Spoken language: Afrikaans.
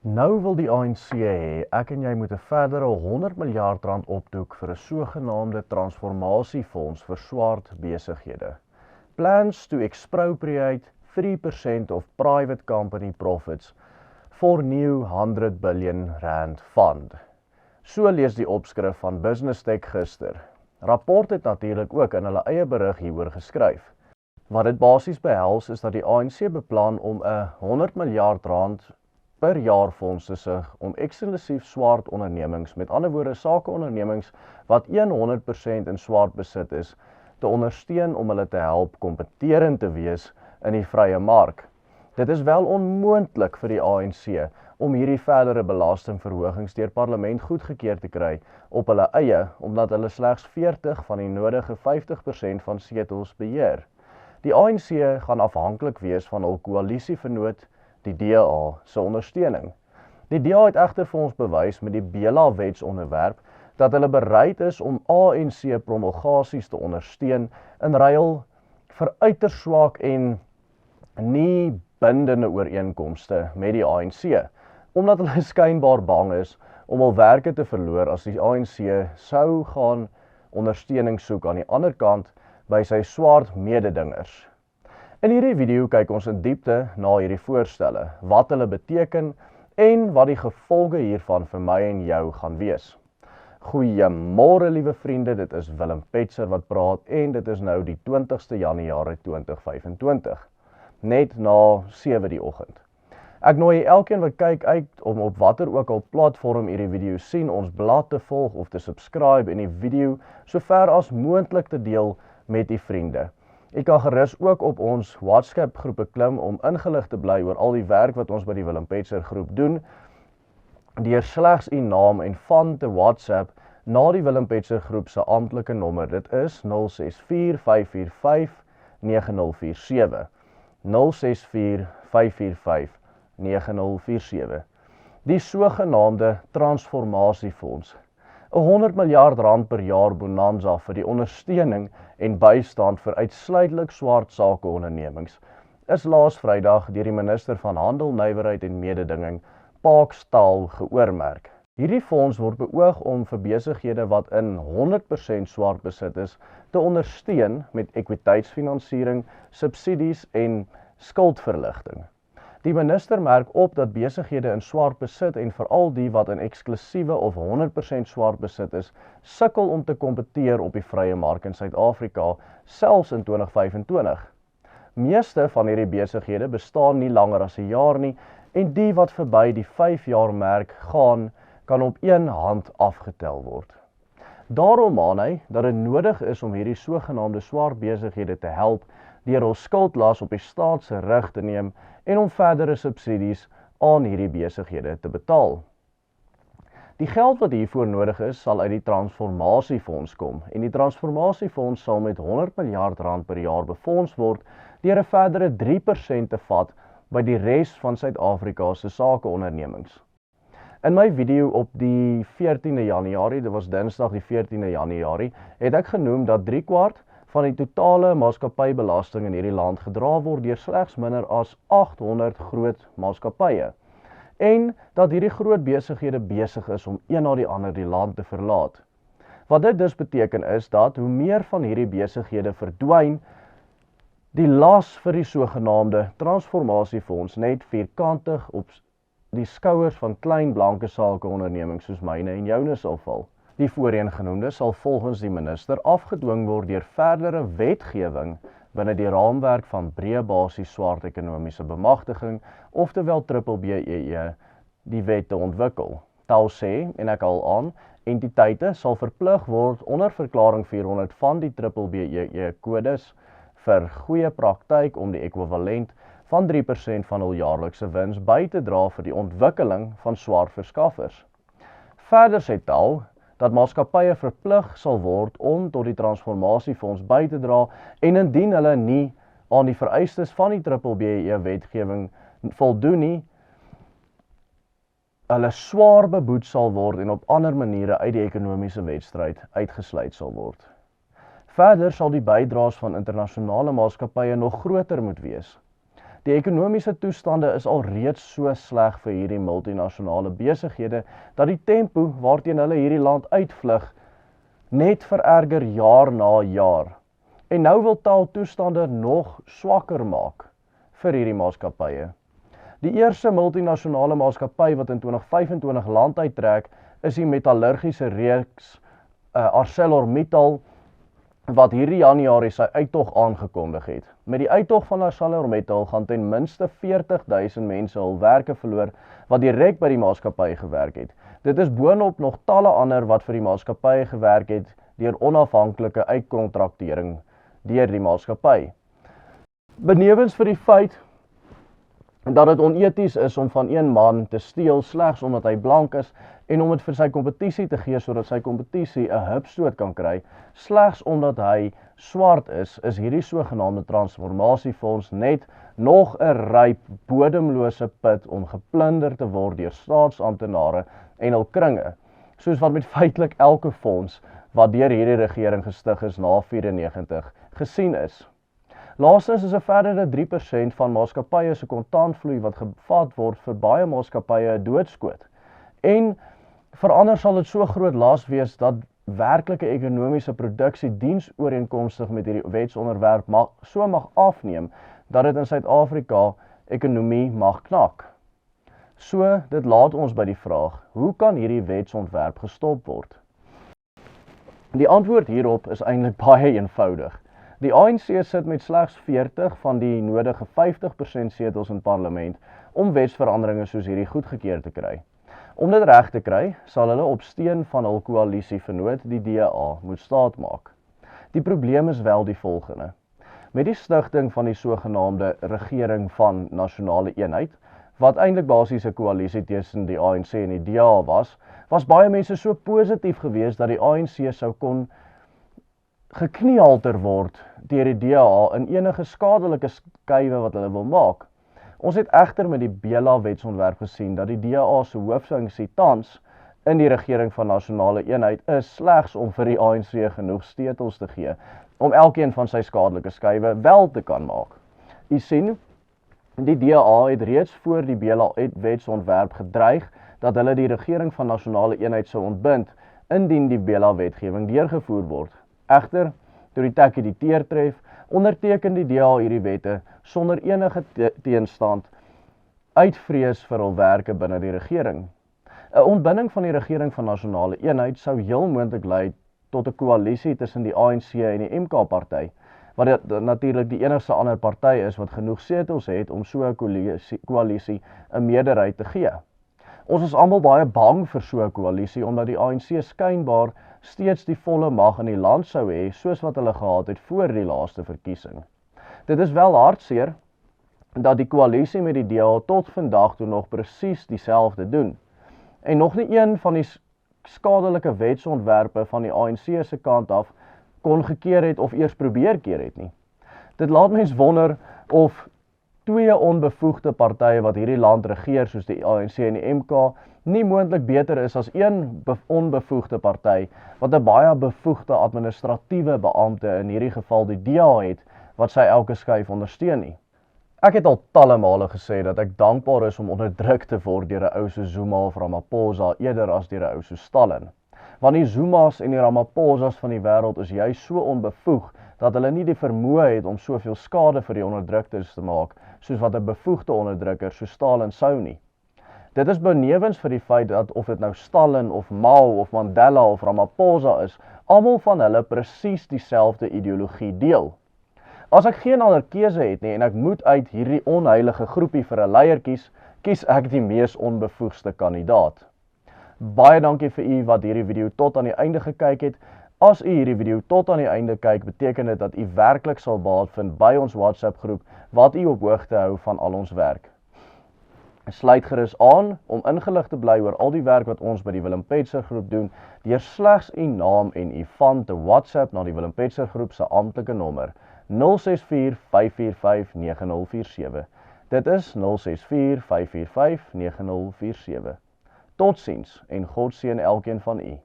Nou wil die ANC hê ek en jy moet 'n verdere R100 miljard opdoek vir 'n sogenaamde transformasiefonds vir swart besighede. Plans to expropriate 3% of private company profits for new R100 billion fund. So lees die opskrif van Business Tech gister. Rapport het natuurlik ook in hulle eie berig hieroor geskryf. Wat dit basies behels is dat die ANC beplan om 'n R100 miljard per jaar fonds te sig om eksklusief swart ondernemings, met ander woorde sakeondernemings wat 100% in swart besit is, te ondersteun om hulle te help kompeterend te wees in die vrye mark. Dit is wel onmoontlik vir die ANC om hierdie verdere belastingverhogings deur parlement goedgekeur te kry op hulle eie, omdat hulle slegs 40 van die nodige 50% van setels beheer. Die ANC gaan afhanklik wees van hul koalisievernoot, die DA se ondersteuning. Die DA het egter vir ons bewys met die Bela-wetsonderwerp dat hulle bereid is om ANC promulgasies te ondersteun in ruil vir uiters swak en nie bindende ooreenkomste met die ANC, omdat hulle skynbaar bang is om hul werke te verloor as die ANC sou gaan ondersteuning soek aan die ander kant by sy swart mededingers. In hierdie video kyk ons in diepte na hierdie voorstelle, wat hulle beteken en wat die gevolge hiervan vir my en jou gaan wees. Goeiemôre liewe vriende, dit is Willem Petzer wat praat en dit is nou die 20ste Januarie 2025, net na 7 die oggend. Ek nooi elkeen wat kyk uit om op watter ook al platform hierdie video sien, ons blad te volg of te subscribe en die video sover as moontlik te deel met die vriende. Jy kan gerus ook op ons WhatsApp groepe klim om ingelig te bly oor al die werk wat ons by die Willem Petzer groep doen, deur slegs u naam en van te WhatsApp na die Willem Petzer groep se amptelike nommer. Dit is 064 545 9047. 064 545 9047. Die sogenaamde transformasiefonds. 'n R100 miljard per jaar bonanza vir die ondersteuning en bystand vir uitsluitlik swart sakeondernemings is laas Vrydag deur die minister van Handel, Nywerheid en Mededinging, Paaks Taal, geoormerk. Hierdie fonds word beoog om vir besighede wat in 100% swart besit is, te ondersteun met ekwiteitsfinansiering, subsidies en skuldverligting. Die minister merk op dat besighede in swart besit en veral die wat in eksklusiewe of 100% swart besit is, sukkel om te kompeteer op die vrye mark in Suid-Afrika, selfs in 2025. Meeste van hierdie besighede bestaan nie langer as 'n jaar nie en die wat verby die 5 jaar merk gaan, kan op een hand afgetel word. Daarom maan hy dat dit nodig is om hierdie sogenaamde swart besighede te help deur hul skuldlas op die staat se rug te neem en om verdere subsidies aan hierdie besighede te betaal. Die geld wat hiervoor nodig is, sal uit die transformasiefonds kom en die transformasiefonds sal met R100 miljard per jaar befonds word deur 'n verdere 3% te vat by die res van Suid-Afrika se sakeondernemings. In my video op die 14de Januarie, dit was Dinsdag die 14de Januarie, het ek genoem dat 3/4 van die totale maatskappybelasting in hierdie land gedra word deur slegs minder as 800 groot maatskappye. En dat hierdie groot besighede besig is om een na die ander die land te verlaat. Wat dit dus beteken is dat hoe meer van hierdie besighede verdwyn, die las vir die sogenaamde transformasiefonds net vierkantig op die skouers van klein blanke sakeondernemings soos myne en joune sal val. Die voorheengenoemde sal volgens die minister afgedwing word deur verdere wetgewing binne die raamwerk van breë basis swart ekonomiese bemagtiging, oftewel BBBEE, die wet te ontwikkel. Taal sê, en ek haal aan, entiteite sal verplig word onder verklaring 400 van die BBBEE kodes vir goeie praktyk om die ekwivalent van 3% van hul jaarlikse wins by te dra vir die ontwikkeling van swart verskaffers. Verder sê Taal dat maatskappye verplig sal word om tot die transformasiefonds by te dra en indien hulle nie aan die vereistes van die BBBEE wetgewing voldoen nie, hulle swaar beboet sal word en op ander maniere uit die ekonomiese wedstryd uitgesluit sal word. Verder sal die bydraes van internasionale maatskappye nog groter moet wees. Die ekonomiese toestande is alreeds so sleg vir hierdie multinasjonale besighede dat die tempo waarteen hulle hierdie land uitvlug net vererger jaar na jaar. En nou wil taal toestande nog swakker maak vir hierdie maatskappye. Die eerste multinasjonale maatskappy wat in 2025 land uittrek, is die metallurgiese reeks ArcelorMittal, wat hierdie Januarie sy uittog aangekondig het. Met die uittog van ArcelorMittal gaan ten minste 40.000 mense hul werke verloor wat direk by die maatskappy gewerk het. Dit is boonop nog talle ander wat vir die maatskappy gewerk het deur onafhanklike uitkontraktering deur die maatskappy. Benewens vir die feit dat dit oneties is om van een man te steel slegs omdat hy blank is en om dit vir sy kompetisie te gee sodat sy kompetisie 'n hupstoot kan kry, slegs omdat hy swart is hierdie sogenaamde transformasiefonds net nog 'n ryp bodemlose put om geplunder te word deur staatsamptenare en hul kringe, soos wat met feitelik elke fonds wat deur hierdie regering gestig is na 94 gesien is. Laastens is 'n verdere 3% van maatskappye se kontantvloei wat gevat word vir baie maatskappye 'n doodskoot. En verander sal dit so groot las wees dat werklike ekonomiese produksie diensooreenkomstig met hierdie wetsonderwerp mag afneem dat dit in Suid-Afrika ekonomie mag knak. So, dit laat ons by die vraag, hoe kan hierdie wetsontwerp gestop word? Die antwoord hierop is eintlik baie eenvoudig. Die ANC sit met slegs 40 van die nodige 50% setels in parlement om wetsveranderinge soos hierdie goedgekeur te kry. Om dit reg te kry, sal hulle op steun van hul koalisievernoot, die DA, moet staatmaak. Die probleem is wel die volgende. Met die stigting van die sogenaamde regering van nasionale eenheid, wat eintlik basies 'n koalisie tussen die ANC en die DA was baie mense so positief geweest dat die ANC sou kon gekniehalter word deur die DA in enige skadelike skuwe wat hulle wil maak. Ons het egter met die Bela wetsontwerp gesien dat die DA se hooffunksie tans in die regering van nasionale eenheid is slegs om vir die ANC genoeg steutels te gee om elkeen van sy skadelike skuwe wel te kan maak. U sien, die DA het reeds voor die Bela wetsontwerp gedreig dat hulle die regering van nasionale eenheid sou ontbind indien die Bela wetgewing deurgevoer word. Egter, toe die tekkie die teer tref, onderteken die DA hierdie wette sonder enige teenstand uit vrees vir hul werke binne die regering. 'n Ontbinding van die regering van nasionale eenheid sou heel moontlik lei tot 'n koalisie tussen die ANC en die MK-party, wat natuurlik die enigste ander party is wat genoeg setels het om so 'n koalisie 'n meerderheid te gee. Ons is almal baie bang vir so 'n koalisie omdat die ANC skynbaar steeds die volle mag in die land sou hê soos wat hulle gehad het voor die laaste verkiesing. Dit is wel hartseer dat die koalisie met die DA tot vandag toe nog presies dieselfde doen. En nog nie een van die skadelike wetsontwerpe van die ANC se kant af kon gekeer het of eers probeer keer het nie. Dit laat mens wonder of twee onbevoegde partye wat hierdie land regeer soos die ANC en die MK nie moontlik beter is as een onbevoegde party wat 'n baie bevoegde administratiewe beampte, in hierdie geval die DA het, wat sy elke skuif ondersteun nie. Ek het al talle male gesê dat ek dankbaar is om onderdruk te word deur 'n ou so Zuma of Ramaphosa eerder as deur 'n ou so Stalin. Want die Zumas en die Ramaphosas van die wêreld is juist so onbevoeg dat hulle nie die vermoë het om soveel skade vir die onderdrukters te maak soos wat 'n bevoegde onderdrukker so Stalin sou nie. Dit is benewens vir die feit dat of dit nou Stalin of Mao of Mandela of Ramaphosa is, almal van hulle presies dieselfde ideologie deel. As ek geen ander keuse het nie en ek moet uit hierdie onheilige groepie vir 'n leier kies ek die mees onbevoegste kandidaat. Baie dankie vir u wat hierdie video tot aan die einde gekyk het. As u hierdie video tot aan die einde kyk, beteken dit dat u werklik sal baat vind by ons WhatsApp groep wat u op hoogte hou van al ons werk. Sluit gerus aan om ingelig te bly oor al die werk wat ons by die Willem Petzer groep doen deur slegs u naam en u van te WhatsApp na die Willem Petzer groep se amptelike nommer 064 545 9047. Dit is 064 545 9047. Totsiens en God seën elkeen van u.